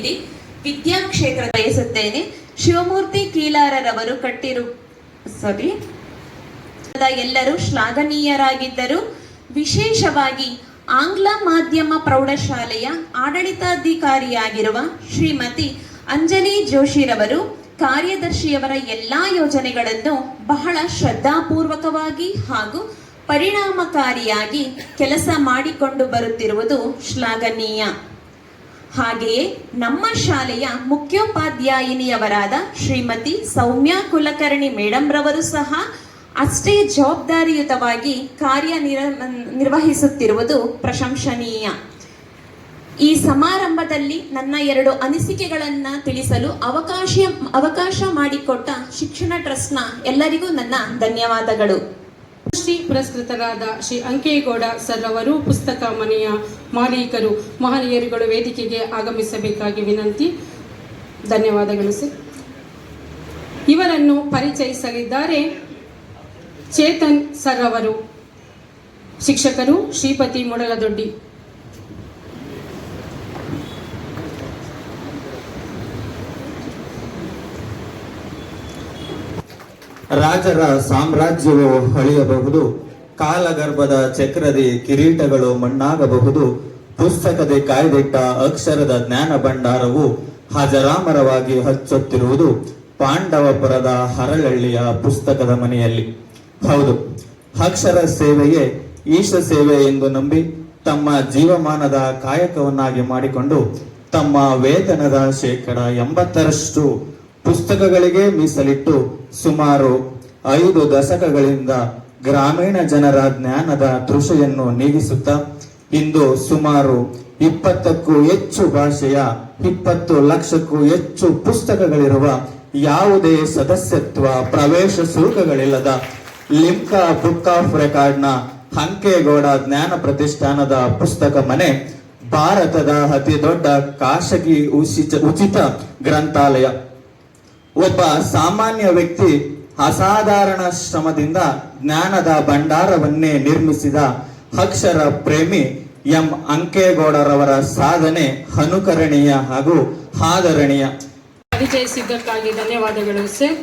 ನೀಡಿ ವಿದ್ಯಾಕ್ಷೇತ್ರ ಬಯಸುತ್ತೇನೆ. ಶಿವಮೂರ್ತಿ ಕೀಲಾರರವರು ಎಲ್ಲರೂ ಶ್ಲಾಘನೀಯರಾಗಿದ್ದರು. ವಿಶೇಷವಾಗಿ ಆಂಗ್ಲ ಮಾಧ್ಯಮ ಪ್ರೌಢಶಾಲೆಯ ಆಡಳಿತಾಧಿಕಾರಿಯಾಗಿರುವ ಶ್ರೀಮತಿ ಅಂಜಲಿ ಜೋಶಿರವರು ಕಾರ್ಯದರ್ಶಿಯವರ ಎಲ್ಲಾ ಯೋಜನೆಗಳನ್ನು ಬಹಳ ಶ್ರದ್ಧಾಪೂರ್ವಕವಾಗಿ ಹಾಗೂ ಪರಿಣಾಮಕಾರಿಯಾಗಿ ಕೆಲಸ ಮಾಡಿಕೊಂಡು ಬರುತ್ತಿರುವುದು ಶ್ಲಾಘನೀಯ. ಹಾಗೆಯೇ ನಮ್ಮ ಶಾಲೆಯ ಮುಖ್ಯೋಪಾಧ್ಯಾಯಿನಿಯವರಾದ ಶ್ರೀಮತಿ ಸೌಮ್ಯ ಕುಲಕರ್ಣಿ ಮೇಡಮ್ ರವರು ಸಹ ಅಷ್ಟೇ ಜವಾಬ್ದಾರಿಯುತವಾಗಿ ನಿರ್ವಹಿಸುತ್ತಿರುವುದು ಪ್ರಶಂಸನೀಯ. ಈ ಸಮಾರಂಭದಲ್ಲಿ ನನ್ನ 2 ಅನಿಸಿಕೆಗಳನ್ನು ತಿಳಿಸಲು ಅವಕಾಶ ಮಾಡಿಕೊಟ್ಟ ಶಿಕ್ಷಣ ಟ್ರಸ್ಟ್ನ ಎಲ್ಲರಿಗೂ ನನ್ನ ಧನ್ಯವಾದಗಳು. ಶ್ರೀ ಪುರಸ್ಕೃತರಾದ ಶ್ರೀ ಅಂಕೇಗೌಡ ಸರ್ ಅವರು ಪುಸ್ತಕ ಮನೆಯ ಮಾಲೀಕರು ಮಹನೀಯರುಗಳು ವೇದಿಕೆಗೆ ಆಗಮಿಸಬೇಕಾಗಿ ವಿನಂತಿ. ಧನ್ಯವಾದಗಳು ಸರ್. ಇವರನ್ನು ಪರಿಚಯಿಸಲಿದ್ದಾರೆ ಚೇತನ್ ಸರ್ ಅವರು. ಶಿಕ್ಷಕರು ಶ್ರೀಪತಿ ಮುಡಲದೊಡ್ಡಿ. ರಾಜರ ಸಾಮ್ರಾಜ್ಯವು ಅಳಿಯಬಹುದು, ಕಾಲಗರ್ಭದ ಚಕ್ರದಿ ಕಿರೀಟಗಳು ಮಣ್ಣಾಗಬಹುದು, ಪುಸ್ತಕದ ಕಾಯ್ದಿಟ್ಟ ಅಕ್ಷರದ ಜ್ಞಾನ ಭಂಡಾರವು ಹಜರಾಮರವಾಗಿ ಹಚ್ಚುತ್ತಿರುವುದು ಪಾಂಡವಪುರದ ಹರಳಳ್ಳಿಯ ಪುಸ್ತಕದ ಮನೆಯಲ್ಲಿ. ಹೌದು, ಅಕ್ಷರ ಸೇವೆಯೇ ಈಶ ಸೇವೆ ಎಂದು ನಂಬಿ ತಮ್ಮ ಜೀವಮಾನದ ಕಾಯಕವನ್ನಾಗಿ ಮಾಡಿಕೊಂಡು ತಮ್ಮ ವೇತನದ 80% ಪುಸ್ತಕಗಳಿಗೆ ಮೀಸಲಿಟ್ಟು ಸುಮಾರು 5 ದಶಕಗಳಿಂದ ಗ್ರಾಮೀಣ ಜನರ ಜ್ಞಾನದ ತೃಷೆಯನ್ನು ನೀಗಿಸುತ್ತಾ ಇಂದು ಸುಮಾರು 20ಕ್ಕೂ ಹೆಚ್ಚು ಭಾಷೆಯ 20 ಲಕ್ಷಕ್ಕೂ ಹೆಚ್ಚು ಪುಸ್ತಕಗಳಿರುವ ಯಾವುದೇ ಸದಸ್ಯತ್ವ ಪ್ರವೇಶ ಶುಲ್ಕಗಳಿಲ್ಲದ ಲಿಮ್ಕಾ ಬುಕ್ ಆಫ್ ರೆಕಾರ್ಡ್ನ ಅಂಕೇಗೌಡ ಜ್ಞಾನ ಪ್ರತಿಷ್ಠಾನದ ಪುಸ್ತಕ ಮನೆ ಭಾರತದ ಅತಿ ದೊಡ್ಡ ಖಾಸಗಿ ಉಚಿತ ಗ್ರಂಥಾಲಯ. ಒಬ್ಬ ಸಾಮಾನ್ಯ ವ್ಯಕ್ತಿ ಅಸಾಧಾರಣ ಶ್ರಮದಿಂದ ಜ್ಞಾನದ ಭಂಡಾರವನ್ನೇ ನಿರ್ಮಿಸಿದ ಅಕ್ಷರ ಪ್ರೇಮಿ ಎಂ ಅಂಕೇಗೌಡರವರ ಸಾಧನೆ ಅನುಕರಣೀಯ ಹಾಗೂ ಆದರಣೀಯ. ಪರಿಚಯಿಸಿದ್ದಕ್ಕಾಗಿ ಧನ್ಯವಾದಗಳು ಸರ್.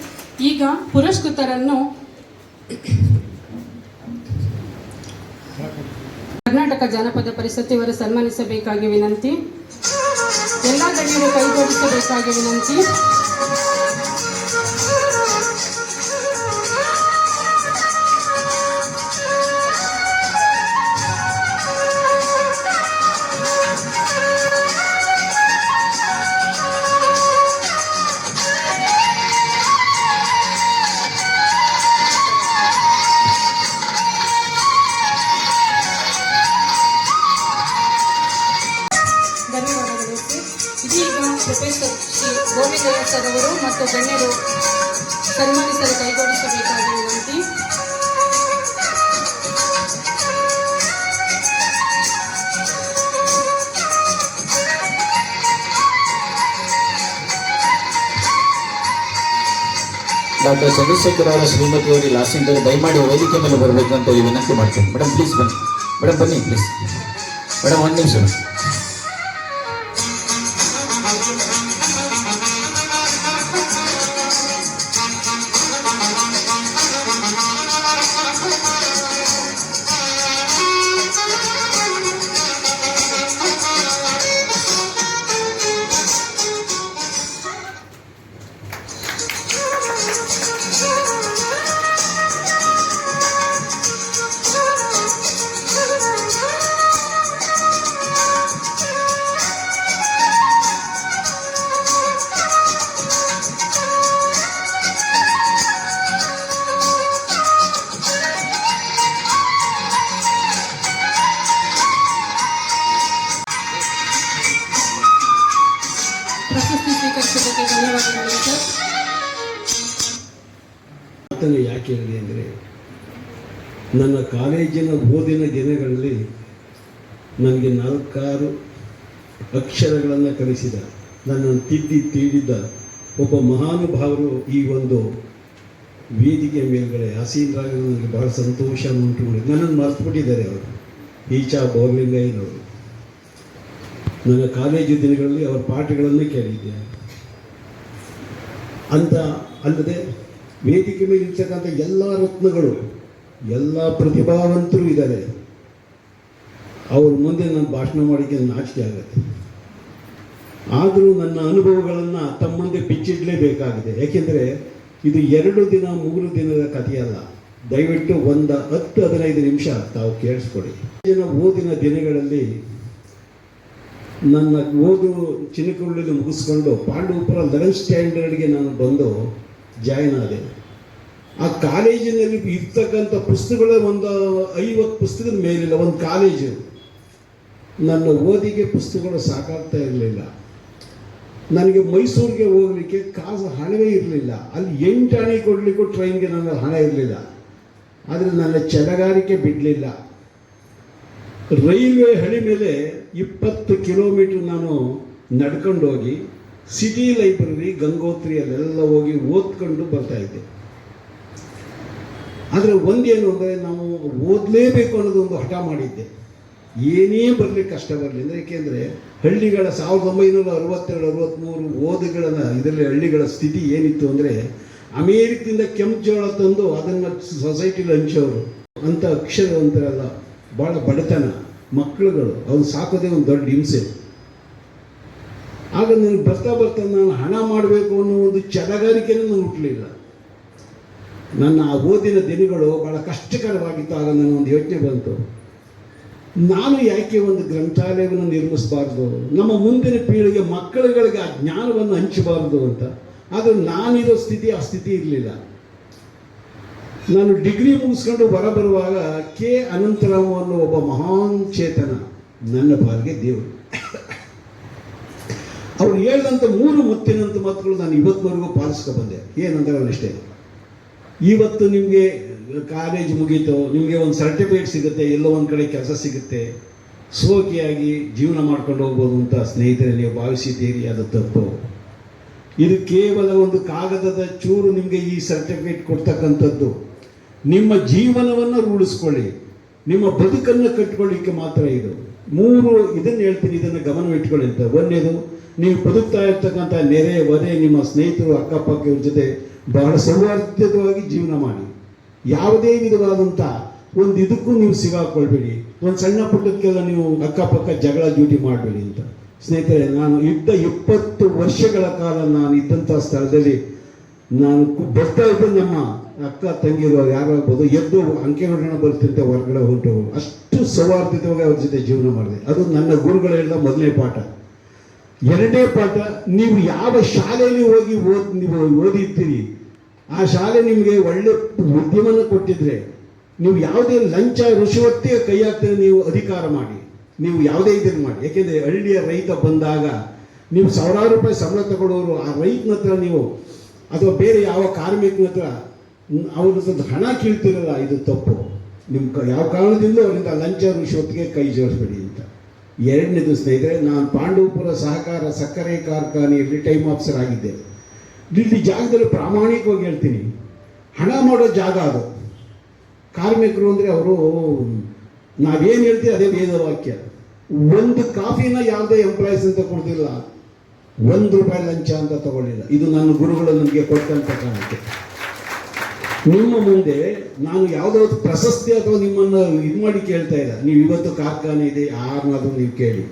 ಈಗ ಪುರಸ್ಕೃತರನ್ನು ಕರ್ನಾಟಕ ಜಾನಪದ ಪರಿಷತ್ ಇವರು ಸನ್ಮಾನಿಸಬೇಕಾಗಿ ವಿನಂತಿ. ಎಲ್ಲ ಗಣ್ಯರು ಕೈಗೊಳಿಸಬೇಕಾಗಿ ವಿನಂತಿ. ಪ್ರೊಫೆಸರ್ ಶ್ರೀ ಗೋವಿಂದಯ್ಯ ಸರ್ ಅವರು ಮತ್ತು ಗಣ್ಯರು ಸನ್ಮಾನಿಸಲು ಕೈಗೊಳಿಸಬೇಕಾಗಿ ವಿನಂತಿ. ಡಾಕ್ಟರ್ ಚಂದ್ರಶೇಖರ್ ಅವರ ಶ್ರೀಮತಿಯವರಿಗೆ ಲಾಸ್ಟ್ ದಯಮಾಡಿ ವೇದಿಕೆ ಮೇಲೆ ಬರಬೇಕು ಅಂತ ವಿನಂತಿ ಮಾಡ್ತೇನೆ. ಮೇಡಮ್ ಪ್ಲೀಸ್ ಬನ್ನಿ. ಮೇಡಮ್ ಬನ್ನಿ ಪ್ಲೀಸ್. ಮೇಡಮ್ 1 ನಿಮಿಷ. ಪ್ರಶಸ್ತಿ ಸ್ವೀಕರಿಸೋದಕ್ಕೆ ಧನ್ಯವಾದಗಳು ಸರ್. ಮಾತನ್ನು ಯಾಕೆ ಹೇಳಿದೆ ಅಂದರೆ, ನನ್ನ ಕಾಲೇಜಿನ ಓದಿನ ದಿನಗಳಲ್ಲಿ ನನಗೆ 4-6 ಅಕ್ಷರಗಳನ್ನು ಕಲಿಸಿದ, ನನ್ನನ್ನು ತೀಡಿದ್ದ ಒಬ್ಬ ಮಹಾನುಭಾವರು ಈ ಒಂದು ವೇದಿಕೆ ಮೇಲ್ಗಡೆ ಆಸೀನರಾಗಿ ನನಗೆ ಬಹಳ ಸಂತೋಷ ಉಂಟು ಮಾಡಿದ್ರು. ನನ್ನನ್ನು ಮರೆತುಬಿಟ್ಟಿದ್ದಾರೆ ಅವರು, ಈಚಾ ಬೋರ್ಲಿಂಗಯ್ಯನವರು. ನನ್ನ ಕಾಲೇಜು ದಿನಗಳಲ್ಲಿ ಅವರ ಪಾಠಗಳನ್ನು ಕೇಳಿದ್ದೆ. ಅಂತ ಅಲ್ಲದೆ ವೇದಿಕೆ ಮೇಲೆ ಇರ್ತಕ್ಕಂಥ ಎಲ್ಲ ರತ್ನಗಳು, ಎಲ್ಲ ಪ್ರತಿಭಾವಂತರು ಇದ್ದಾರೆ. ಅವ್ರ ಮುಂದೆ ನಾನು ಭಾಷಣ ಮಾಡೋಕ್ಕೆ ನಾಚಿಕೆ ಆಗುತ್ತೆ. ಆದರೂ ನನ್ನ ಅನುಭವಗಳನ್ನು ತಮ್ಮ ಮುಂದೆ ಬಿಚ್ಚಿಡಲೇಬೇಕಾಗಿದೆ. ಯಾಕೆಂದರೆ ಇದು 2 ದಿನ 3 ದಿನದ ಕಥೆಯಲ್ಲ. ದಯವಿಟ್ಟು 10-15 ನಿಮಿಷ ತಾವು ಕೇಳಿಸ್ಕೊಡಿ. ಓದಿನ ದಿನಗಳಲ್ಲಿ ನನ್ನ ಓದು ಚಿನ್ನಕುರಳಿಯಲ್ಲಿ ಮುಗಿಸ್ಕೊಂಡು ಪಾಂಡವಪುರ 11th ಸ್ಟ್ಯಾಂಡರ್ಡ್ಗೆ ನಾನು ಬಂದು ಜಾಯ್ನ್ ಆದೆ. ಆ ಕಾಲೇಜಿನಲ್ಲಿ ಇರ್ತಕ್ಕಂಥ ಪುಸ್ತಕಗಳ ಒಂದು 50 ಪುಸ್ತಕದ ಮೇಲಿಲ್ಲ. ಒಂದು ಕಾಲೇಜು. ನನ್ನ ಓದಿಗೆ ಪುಸ್ತಕಗಳು ಸಾಕಾಗ್ತಾ ಇರಲಿಲ್ಲ. ನನಗೆ ಮೈಸೂರಿಗೆ ಹೋಗಲಿಕ್ಕೆ ಹಣವೇ ಇರಲಿಲ್ಲ. ಅಲ್ಲಿ 8 ಆಣೆ ಕೊಡಲಿಕ್ಕೂ ಟ್ರೈನ್ಗೆ ನನ್ನ ಹಣ ಇರಲಿಲ್ಲ. ಆದರೆ ನನ್ನ ಛಲಗಾರಿಕೆ ಬಿಡಲಿಲ್ಲ. ರೈಲ್ವೆ ಹಳಿ ಮೇಲೆ 20 ಕಿಲೋಮೀಟರ್ ನಾನು ನಡ್ಕೊಂಡು ಹೋಗಿ ಸಿಟಿ ಲೈಬ್ರರಿ ಗಂಗೋತ್ರಿಯಲ್ಲೆಲ್ಲ ಹೋಗಿ ಓದ್ಕೊಂಡು ಬರ್ತಾಯಿದ್ದೆ. ಆದರೆ ಒಂದೇನು ಅಂದರೆ ನಾವು ಓದಲೇಬೇಕು ಅನ್ನೋದೊಂದು ಹಠ ಮಾಡಿದ್ದೆ. ಏನೇ ಬರಲಿ, ಕಷ್ಟ ಬರಲಿ ಅಂದರೆ. ಏಕೆಂದರೆ ಹಳ್ಳಿಗಳ 1962-63 ಓದುಗಳನ್ನು ಇದರಲ್ಲಿ ಹಳ್ಳಿಗಳ ಸ್ಥಿತಿ ಏನಿತ್ತು ಅಂದರೆ, ಅಮೇರಿಕದಿಂದ ಕೆಂಪು ಜೋಳ ತಂದು ಅದನ್ನು ಸೊಸೈಟಿಲಿ ಹಂಚೋರು. ಅಂಥ ಅಕ್ಷರವಂತರಲ್ಲ, ಭಾಳ ಬಡತನ, ಮಕ್ಕಳುಗಳು, ಅವ್ರು ಸಾಕೋದೇ ಒಂದು ದೊಡ್ಡ ಹಿಂಸೆ. ಆಗ ನನಗೆ ಬರ್ತಾ ನಾನು ಹಣ ಮಾಡಬೇಕು ಅನ್ನೋ ಒಂದು ಛಲಗಾರಿಕೆನೂ ನನಗೆ ಹುಟ್ಟಲಿಲ್ಲ. ನನ್ನ ಆ ಓದಿನ ದಿನಗಳು ಭಾಳ ಕಷ್ಟಕರವಾಗಿತ್ತು. ಆಗ ನನಗೊಂದು ಯೋಚನೆ ಬಂತು, ನಾನು ಯಾಕೆ ಒಂದು ಗ್ರಂಥಾಲಯವನ್ನು ನಿರ್ಮಿಸಬಾರ್ದು, ನಮ್ಮ ಮುಂದಿನ ಪೀಳಿಗೆ ಮಕ್ಕಳುಗಳಿಗೆ ಆ ಜ್ಞಾನವನ್ನು ಹಂಚಬಾರ್ದು ಅಂತ. ಆದರೆ ನಾನಿರೋ ಆ ಸ್ಥಿತಿ ಇರಲಿಲ್ಲ. ನಾನು ಡಿಗ್ರಿ ಮುಗಿಸ್ಕೊಂಡು ಹೊರಬರುವಾಗ ಕೆ ಅನಂತರಾಮ್ ಅನ್ನೋ ಒಬ್ಬ ಮಹಾನ್ ಚೇತನ ನನ್ನ ಪಾಲಿಗೆ ದೇವರು. ಅವ್ರು ಹೇಳಿದಂಥ 3 ಮುತ್ತಿನಂಥ ಮಾತುಗಳು ನಾನು ಇವತ್ತಿನವರೆಗೂ ಪಾಲಿಸ್ಕೊ ಬಂದೆ. ಏನಂದ್ರೆ ಅವನಿಷ್ಟೇ, ಇವತ್ತು ನಿಮಗೆ ಕಾಲೇಜ್ ಮುಗೀತು, ನಿಮಗೆ ಒಂದು ಸರ್ಟಿಫಿಕೇಟ್ ಸಿಗುತ್ತೆ, ಎಲ್ಲೋ ಒಂದು ಕಡೆ ಕೆಲಸ ಸಿಗುತ್ತೆ, ಸೋಕಿಯಾಗಿ ಜೀವನ ಮಾಡ್ಕೊಂಡು ಹೋಗ್ಬೋದು ಅಂತ ಸ್ನೇಹಿತರೆ ನೀವು ಭಾವಿಸಿದ್ದೀರಿ. ಅದು ತಪ್ಪು. ಇದು ಕೇವಲ ಒಂದು ಕಾಗದದ ಚೂರು ನಿಮಗೆ ಈ ಸರ್ಟಿಫಿಕೇಟ್ ಕೊಡ್ತಕ್ಕಂಥದ್ದು. ನಿಮ್ಮ ಜೀವನವನ್ನು ರೂಢಿಸ್ಕೊಳ್ಳಿ, ನಿಮ್ಮ ಬದುಕನ್ನು ಕಟ್ಕೊಳ್ಳಿಕ್ಕೆ ಮಾತ್ರ ಇದು. 3 ಇದನ್ನು ಹೇಳ್ತೀನಿ, ಇದನ್ನು ಗಮನವಿಟ್ಕೊಳ್ಳಿ ಅಂತ. ಒಂದೇದು, ನೀವು ಬದುಕ್ತಾ ಇರ್ತಕ್ಕಂಥ ನೆರೆ ಹೊರೆ, ನಿಮ್ಮ ಸ್ನೇಹಿತರು, ಅಕ್ಕಪಕ್ಕವ್ರ ಜೊತೆ ಬಹಳ ಸೌಹಾರ್ದವಾಗಿ ಜೀವನ ಮಾಡಿ. ಯಾವುದೇ ವಿಧವಾದಂಥ ಒಂದು ಇದಕ್ಕೂ ನೀವು ಸಿಗಾಕೊಳ್ಬೇಡಿ. ಒಂದು ಸಣ್ಣ ಪುಟ್ಟಕ್ಕೆಲ್ಲ ನೀವು ಅಕ್ಕಪಕ್ಕ ಜಗಳ ಡ್ಯೂಟಿ ಮಾಡಬೇಡಿ ಅಂತ. ಸ್ನೇಹಿತರೆ, ನಾನು 20 ವರ್ಷಗಳ ಕಾಲ ನಾನು ಇದ್ದಂಥ ಸ್ಥಳದಲ್ಲಿ ನಾನು ಬರ್ತಾ ಇದ್ದ ನಮ್ಮ ಅಕ್ಕ ತಂಗಿರು ಯಾರಾಗ್ಬೋದು ಎದ್ದು ಅಂಕೆ ನೋಡೋಣ ಬರ್ತಿಂತೆ ಹೊರಗಡೆ ಹೊರಟು ಅಷ್ಟು ಸೌಹಾರ್ದವಾಗಿ ಅವ್ರ ಜೊತೆ ಜೀವನ ಮಾಡಿದೆ. ಅದು ನನ್ನ ಗುರುಗಳು ಹೇಳಿದ ಮೊದಲನೇ ಪಾಠ. 2ನೇ ಪಾಠ, ನೀವು ಯಾವ ಶಾಲೆಯಲ್ಲಿ ಹೋಗಿ ನೀವು ಓದಿರ್ತೀರಿ, ಆ ಶಾಲೆ ನಿಮಗೆ ಒಳ್ಳೆ ಉದ್ಯಮನ ಕೊಟ್ಟಿದ್ರೆ, ನೀವು ಯಾವುದೇ ಲಂಚ ರುಷವತ್ತಿಗೆ ಕೈ ಹಾಕ್ತಾರೆ, ನೀವು ಅಧಿಕಾರ ಮಾಡಿ, ನೀವು ಯಾವುದೇ ಇದನ್ನು ಮಾಡಿ. ಯಾಕೆಂದರೆ ಹಳ್ಳಿಯ ರೈತ ಬಂದಾಗ ನೀವು ಸಾವಿರಾರು ರೂಪಾಯಿ ಸಂಬಳ ತಗೊಳ್ಳೋರು ಆ ರೈತನ ಹತ್ರ ನೀವು ಅಥವಾ ಬೇರೆ ಯಾವ ಕಾರ್ಮಿಕನ ಹತ್ರ ಅವ್ರ ಹಣ ಕೀಳ್ತಿರಲ್ಲ, ಇದು ತಪ್ಪು. ನಿಮ್ಮ ಯಾವ ಕಾರಣದಿಂದ ಅವರಿಂದ ಲಂಚ ರುಷವತ್ತಿಗೆ ಕೈ ಜೋಡಿಸ್ಬೇಡಿ ಅಂತ. 2ನೇದು ಸ್ನೇಹಿತರೆ, ನಾನು ಪಾಂಡವಪುರ ಸಹಕಾರ ಸಕ್ಕರೆ ಕಾರ್ಖಾನೆಯಲ್ಲಿ ಟೈಮ್ ಆಫೀಸರ್ ಆಗಿದ್ದೆ. ಇಲ್ಲಿ ಜಾಗದಲ್ಲಿ ಪ್ರಾಮಾಣಿಕವಾಗಿ ಹೇಳ್ತೀನಿ, ಹಣ ಮಾಡೋ ಜಾಗ ಅದು. ಕಾರ್ಮಿಕರು ಅಂದರೆ ಅವರು ನಾವೇನು ಹೇಳ್ತೀವಿ ಅದೇ ವೇದವಾಕ್ಯ. ಒಂದು ಕಾಫಿನ ಯಾವುದೇ ಎಂಪ್ಲಾಯೀಸ್ ಅಂತ ಕೊಡ್ತಿಲ್ಲ, ₹1 ಲಂಚ ಅಂತ ತಗೊಳ್ಳಿಲ್ಲ. ಇದು ನನ್ನ ಗುರುಗಳು ನನಗೆ ಕೊಟ್ಟಂತ ಕಾರಣಕ್ಕೆ. ನಿಮ್ಮ ಮುಂದೆ ನಾನು ಯಾವುದೋ ಪ್ರಶಸ್ತಿ ಅಥವಾ ನಿಮ್ಮನ್ನು ಇದು ಮಾಡಿ ಕೇಳ್ತಾ ಇಲ್ಲ. ನೀವು ಇವತ್ತು ಕಾರ್ಖಾನೆ ಇದೆ, ಯಾರನ್ನಾದ್ರೂ ನೀವು ಕೇಳಿ.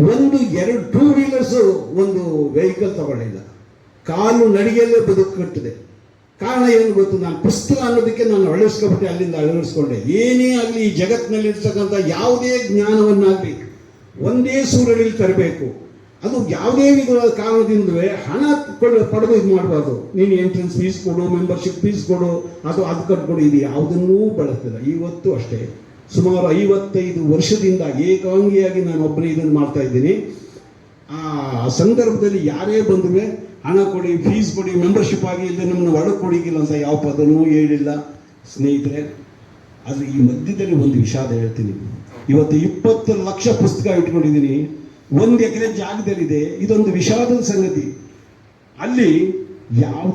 1-2 2 ವೀಲರ್ಸು ಒಂದು ವೆಹಿಕಲ್ ತಗೊಳ್ಳಿಲ್ಲ. ಕಾಲು ನಡಿಗೆಯಲ್ಲೇ ಬದುಕು ಕಟ್ಟಿದೆ. ಕಾರಣ ಏನು ಗೊತ್ತು, ನಾನು ಪುಸ್ತಕ ಅನ್ನೋದಕ್ಕೆ ನಾನು ಅಳವಡಿಸ್ಕೊಬಿಟ್ಟೆ, ಅಲ್ಲಿಂದ ಅಳವಡಿಸ್ಕೊಂಡೆ. ಏನೇ ಆಗಲಿ ಈ ಜಗತ್ತಿನಲ್ಲಿ ಇರ್ತಕ್ಕಂಥ ಯಾವುದೇ ಜ್ಞಾನವನ್ನಾಗಲಿ ಒಂದೇ ಸೂರಳಿಲಿ ತರಬೇಕು. ಅದು ಯಾವುದೇ ವಿಧವಾದ ಕಾರಣದಿಂದಲೇ ಹಣ ಪಡೆದು ಇದು ಮಾಡಬಾರ್ದು. ನೀನು ಎಂಟ್ರೆನ್ಸ್ ಫೀಸ್ ಕೊಡು, ಮೆಂಬರ್ಶಿಪ್ ಫೀಸ್ ಕೊಡು, ಅಥವಾ ಅದು ಕಟ್ಕೊಡು, ಇದು ಯಾವುದನ್ನೂ ಬಳಸ್ತಿಲ್ಲ. ಇವತ್ತು ಅಷ್ಟೇ, ಸುಮಾರು 55 ವರ್ಷದಿಂದ ಏಕಾಂಗಿಯಾಗಿ ನಾನು ಒಬ್ಬನೇ ಇದನ್ನು ಮಾಡ್ತಾ ಇದ್ದೀನಿ. ಆ ಸಂದರ್ಭದಲ್ಲಿ ಯಾರೇ ಬಂದರೆ ಹಣ ಕೊಡಿ, ಫೀಸ್ ಕೊಡಿ, ಮೆಂಬರ್ಶಿಪ್ ಆಗಿ ಇಲ್ಲದೆ ನಮ್ಮನ್ನು ಒಳಗೆ ಕೊಡಿಗಿಲ್ಲ ಅಂತ ಯಾವ ಪದನೂ ಹೇಳಿಲ್ಲ. ಸ್ನೇಹಿತರೆ, ಆದರೆ ಈ ಮಧ್ಯದಲ್ಲಿ ಒಂದು ವಿಷಾದ ಹೇಳ್ತೀನಿ. ಇವತ್ತು 20 ಲಕ್ಷ ಪುಸ್ತಕ ಇಟ್ಕೊಂಡಿದ್ದೀನಿ, 1 ಎಕರೆ ಜಾಗದಲ್ಲಿದೆ. ಇದೊಂದು ವಿಷಾದದ ಸಂಗತಿ. ಅಲ್ಲಿ ಯಾವ